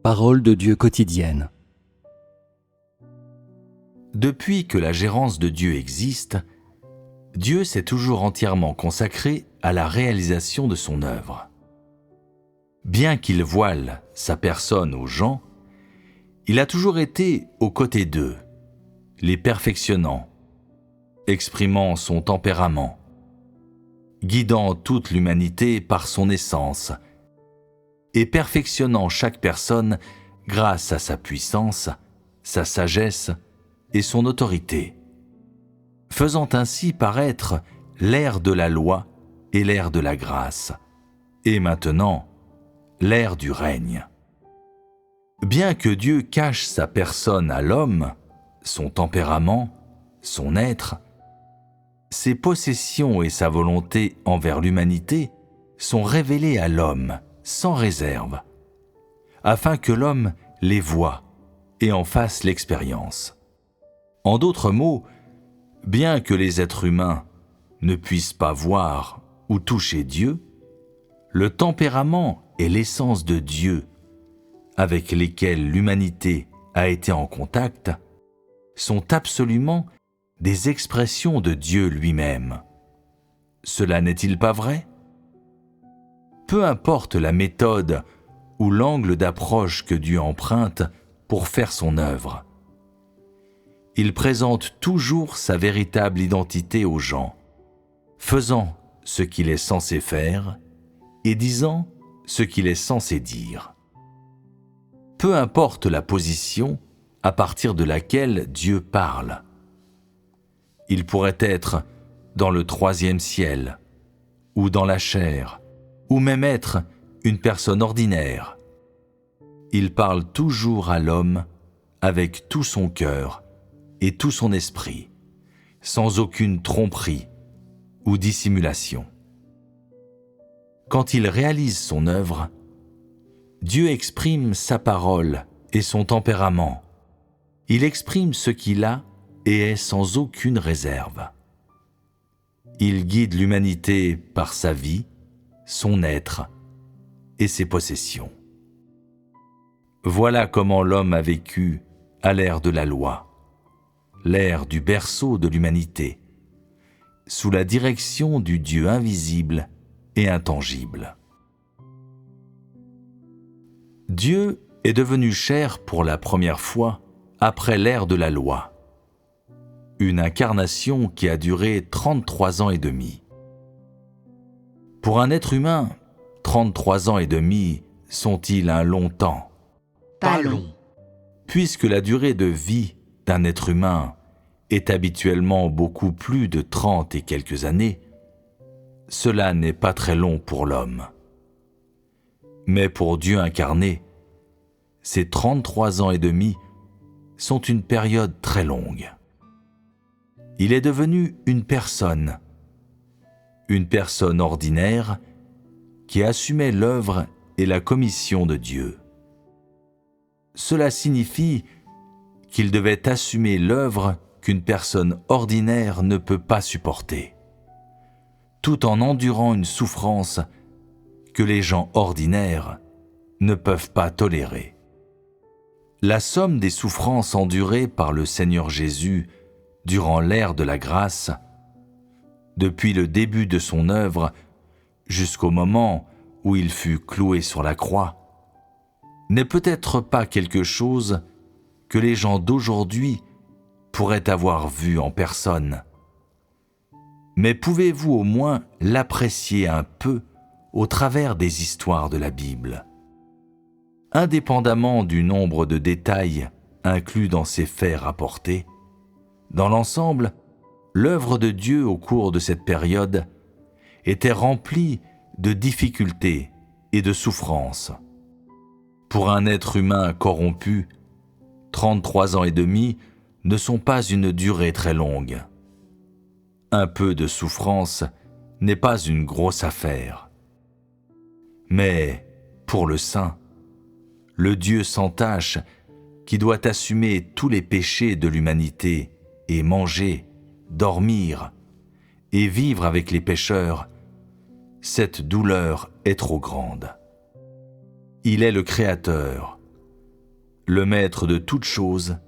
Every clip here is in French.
Parole de Dieu quotidienne. Depuis que la gérance de Dieu existe, Dieu s'est toujours entièrement consacré à la réalisation de son œuvre. Bien qu'il voile sa personne aux gens, il a toujours été aux côtés d'eux, les perfectionnant, exprimant son tempérament, guidant toute l'humanité par son essence et perfectionnant chaque personne grâce à sa puissance, sa sagesse et son autorité, faisant ainsi paraître l'ère de la loi et l'ère de la grâce, et maintenant l'ère du règne. Bien que Dieu cache sa personne à l'homme, son tempérament, son être, ses possessions et sa volonté envers l'humanité sont révélées à l'homme sans réserve, afin que l'homme les voie et en fasse l'expérience. En d'autres mots, bien que les êtres humains ne puissent pas voir ou toucher Dieu, le tempérament et l'essence de Dieu avec lesquels l'humanité a été en contact sont absolument des expressions de Dieu lui-même. Cela n'est-il pas vrai ? Peu importe la méthode ou l'angle d'approche que Dieu emprunte pour faire son œuvre, il présente toujours sa véritable identité aux gens, faisant ce qu'il est censé faire et disant ce qu'il est censé dire. Peu importe la position à partir de laquelle Dieu parle. Il pourrait être dans le troisième ciel, ou dans la chair, ou même être une personne ordinaire. Il parle toujours à l'homme avec tout son cœur et tout son esprit, sans aucune tromperie ou dissimulation. Quand il réalise son œuvre, Dieu exprime sa parole et son tempérament. Il exprime ce qu'il a et est sans aucune réserve. Il guide l'humanité par sa vie, son être et ses possessions. Voilà comment l'homme a vécu à l'ère de la loi, l'ère du berceau de l'humanité, sous la direction du Dieu invisible et intangible. Dieu est devenu chair pour la première fois après l'ère de la loi, une incarnation qui a duré 33 ans et demi. Pour un être humain, 33 ans et demi sont-ils un long temps ? Pas long. Puisque la durée de vie d'un être humain est habituellement beaucoup plus de 30 et quelques années, cela n'est pas très long pour l'homme. Mais pour Dieu incarné, ces 33 ans et demi sont une période très longue. Il est devenu une personne ordinaire qui assumait l'œuvre et la commission de Dieu. Cela signifie qu'il devait assumer l'œuvre qu'une personne ordinaire ne peut pas supporter, tout en endurant une souffrance que les gens ordinaires ne peuvent pas tolérer. La somme des souffrances endurées par le Seigneur Jésus durant l'ère de la grâce, depuis le début de son œuvre jusqu'au moment où il fut cloué sur la croix, n'est peut-être pas quelque chose que les gens d'aujourd'hui pourraient avoir vu en personne. Mais pouvez-vous au moins l'apprécier un peu au travers des histoires de la Bible ? Indépendamment du nombre de détails inclus dans ces faits rapportés, dans l'ensemble, l'œuvre de Dieu au cours de cette période était remplie de difficultés et de souffrances. Pour un être humain corrompu, 33 ans et demi ne sont pas une durée très longue. Un peu de souffrance n'est pas une grosse affaire. Mais pour le saint, le Dieu sans tache qui doit assumer tous les péchés de l'humanité et manger, dormir et vivre avec les pécheurs, cette douleur est trop grande. Il est le Créateur, le maître de toutes choses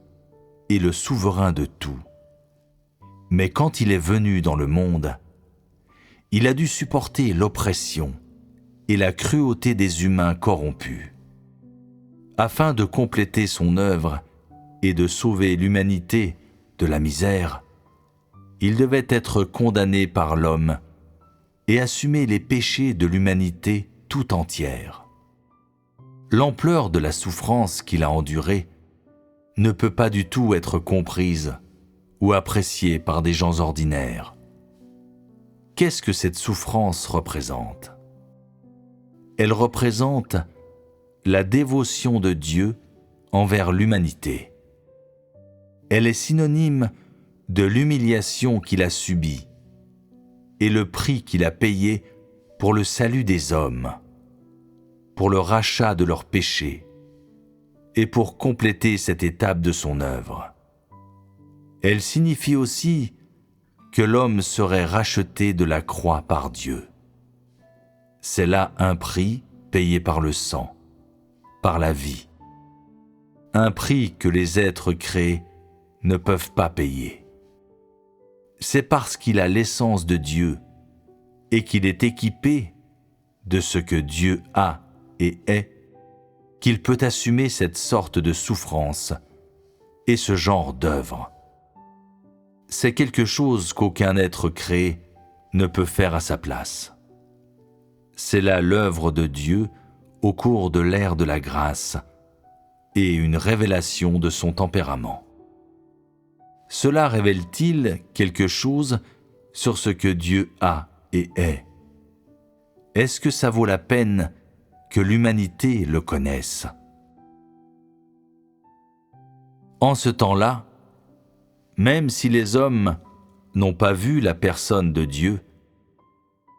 et le souverain de tout. Mais quand il est venu dans le monde, il a dû supporter l'oppression et la cruauté des humains corrompus. Afin de compléter son œuvre et de sauver l'humanité de la misère, il devait être condamné par l'homme et assumer les péchés de l'humanité tout entière. L'ampleur de la souffrance qu'il a endurée ne peut pas du tout être comprise ou appréciée par des gens ordinaires. Qu'est-ce que cette souffrance représente ? Elle représente la dévotion de Dieu envers l'humanité. Elle est synonyme de l'humiliation qu'il a subie et le prix qu'il a payé pour le salut des hommes, pour le rachat de leurs péchés et pour compléter cette étape de son œuvre. Elle signifie aussi que l'homme serait racheté de la croix par Dieu. C'est là un prix payé par le sang, par la vie. Un prix que les êtres créés ne peuvent pas payer. C'est parce qu'il a l'essence de Dieu et qu'il est équipé de ce que Dieu a et est qu'il peut assumer cette sorte de souffrance et ce genre d'œuvre. C'est quelque chose qu'aucun être créé ne peut faire à sa place. C'est là l'œuvre de Dieu au cours de l'ère de la grâce et une révélation de son tempérament. Cela révèle-t-il quelque chose sur ce que Dieu a et est ? Est-ce que ça vaut la peine que l'humanité le connaisse ? En ce temps-là, même si les hommes n'ont pas vu la personne de Dieu,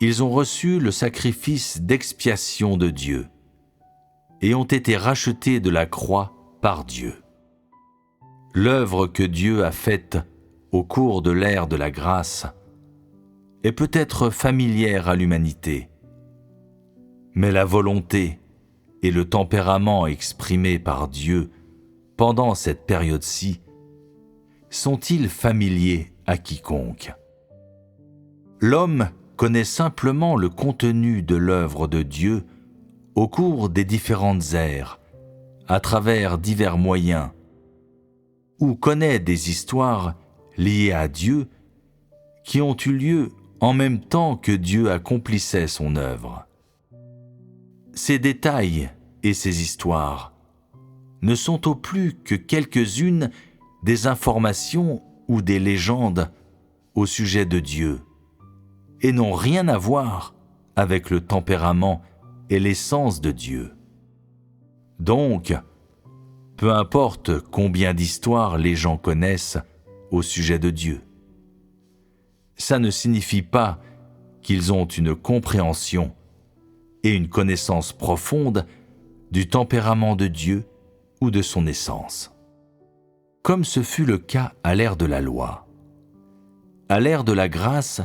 ils ont reçu le sacrifice d'expiation de Dieu et ont été rachetés de la croix par Dieu. L'œuvre que Dieu a faite au cours de l'ère de la grâce est peut-être familière à l'humanité, mais la volonté et le tempérament exprimés par Dieu pendant cette période-ci sont-ils familiers à quiconque ? L'homme connaît simplement le contenu de l'œuvre de Dieu au cours des différentes ères, à travers divers moyens, ou connaît des histoires liées à Dieu qui ont eu lieu en même temps que Dieu accomplissait son œuvre. Ces détails et ces histoires ne sont au plus que quelques-unes des informations ou des légendes au sujet de Dieu et n'ont rien à voir avec le tempérament et l'essence de Dieu. Donc, peu importe combien d'histoires les gens connaissent au sujet de Dieu, ça ne signifie pas qu'ils ont une compréhension et une connaissance profonde du tempérament de Dieu ou de son essence. Comme ce fut le cas à l'ère de la loi. À l'ère de la grâce,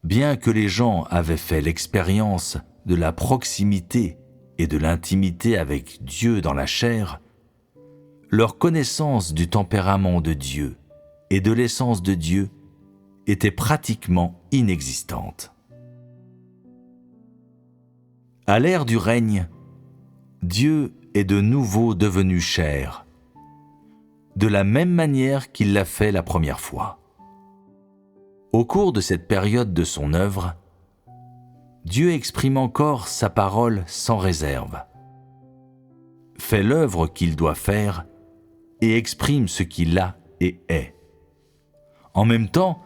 bien que les gens avaient fait l'expérience de la proximité et de l'intimité avec Dieu dans la chair, leur connaissance du tempérament de Dieu et de l'essence de Dieu était pratiquement inexistante. À l'ère du règne, Dieu est de nouveau devenu chair, de la même manière qu'il l'a fait la première fois. Au cours de cette période de son œuvre, Dieu exprime encore sa parole sans réserve, fait l'œuvre qu'il doit faire et exprime ce qu'il a et est. En même temps,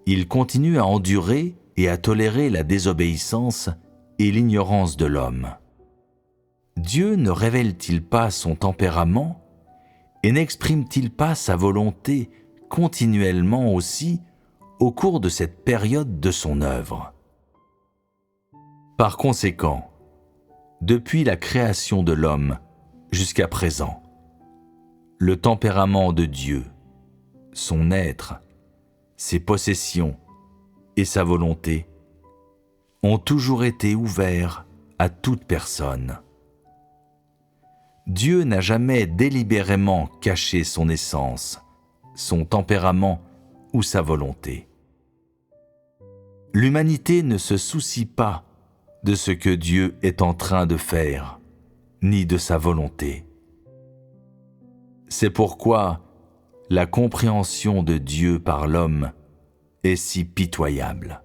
il continue à endurer et à tolérer la désobéissance et l'ignorance de l'homme. Dieu ne révèle-t-il pas son tempérament et n'exprime-t-il pas sa volonté continuellement aussi au cours de cette période de son œuvre ? Par conséquent, depuis la création de l'homme jusqu'à présent, le tempérament de Dieu, son être, ses possessions et sa volonté ont toujours été ouverts à toute personne. Dieu n'a jamais délibérément caché son essence, son tempérament ou sa volonté. L'humanité ne se soucie pas de ce que Dieu est en train de faire, ni de sa volonté. C'est pourquoi la compréhension de Dieu par l'homme est si pitoyable.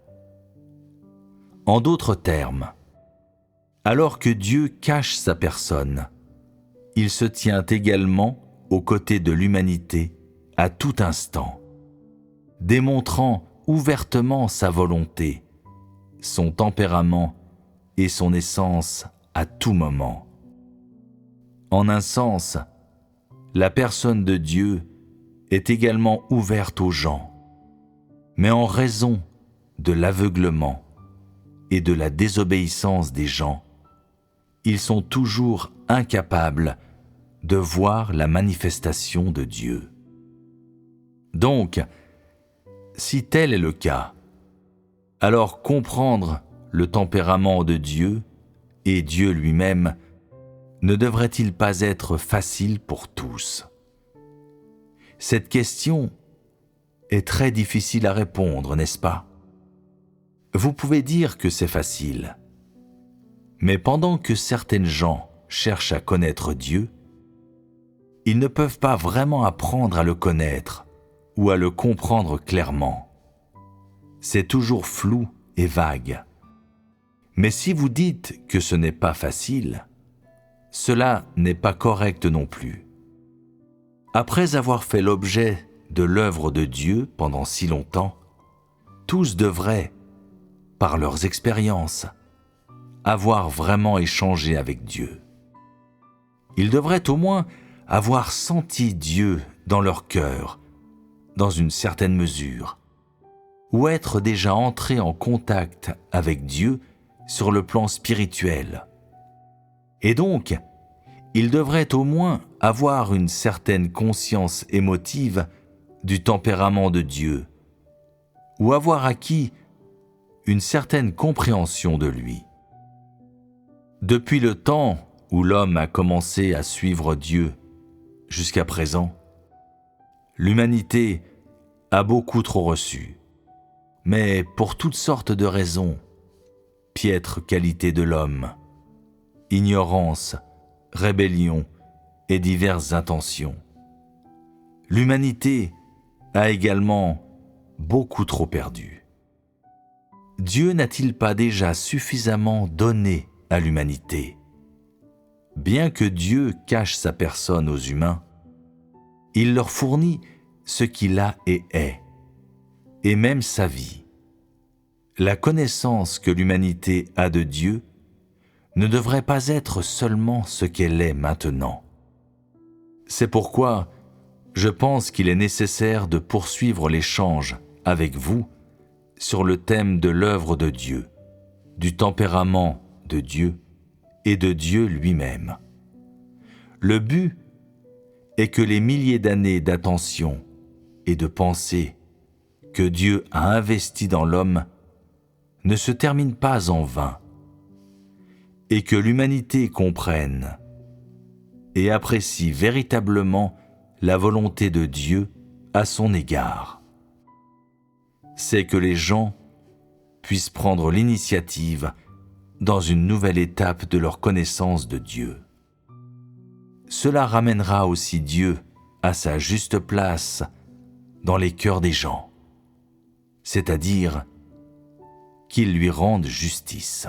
En d'autres termes, alors que Dieu cache sa personne, il se tient également aux côtés de l'humanité à tout instant, démontrant ouvertement sa volonté, son tempérament et son essence à tout moment. En un sens, la personne de Dieu est également ouverte aux gens, mais en raison de l'aveuglement et de la désobéissance des gens, ils sont toujours incapables de voir la manifestation de Dieu. Donc, si tel est le cas, alors comprendre le tempérament de Dieu et Dieu lui-même ne devrait-il pas être facile pour tous? Cette question est très difficile à répondre, n'est-ce pas? Vous pouvez dire que c'est facile, mais pendant que certaines gens cherchent à connaître Dieu, ils ne peuvent pas vraiment apprendre à le connaître ou à le comprendre clairement. C'est toujours flou et vague. Mais si vous dites que ce n'est pas facile, cela n'est pas correct non plus. Après avoir fait l'objet de l'œuvre de Dieu pendant si longtemps, tous devraient, par leurs expériences, avoir vraiment échangé avec Dieu. Ils devraient au moins avoir senti Dieu dans leur cœur, dans une certaine mesure, ou être déjà entrés en contact avec Dieu sur le plan spirituel. Et donc, ils devraient au moins avoir une certaine conscience émotive du tempérament de Dieu, ou avoir acquis une certaine compréhension de lui. Depuis le temps où l'homme a commencé à suivre Dieu jusqu'à présent, l'humanité a beaucoup trop reçu, mais pour toutes sortes de raisons, piètre qualité de l'homme, ignorance, rébellion et diverses intentions. L'humanité a également beaucoup trop perdu. Dieu n'a-t-il pas déjà suffisamment donné à l'humanité? Bien que Dieu cache sa personne aux humains, il leur fournit ce qu'il a et même sa vie. La connaissance que l'humanité a de Dieu ne devrait pas être seulement ce qu'elle est maintenant. C'est pourquoi je pense qu'il est nécessaire de poursuivre l'échange avec vous sur le thème de l'œuvre de Dieu, du tempérament de Dieu et de Dieu lui-même. Le but est que les milliers d'années d'attention et de pensée que Dieu a investies dans l'homme ne se terminent pas en vain, et que l'humanité comprenne et apprécie véritablement la volonté de Dieu à son égard. C'est que les gens puissent prendre l'initiative dans une nouvelle étape de leur connaissance de Dieu. Cela ramènera aussi Dieu à sa juste place dans les cœurs des gens, c'est-à-dire qu'ils lui rendent justice.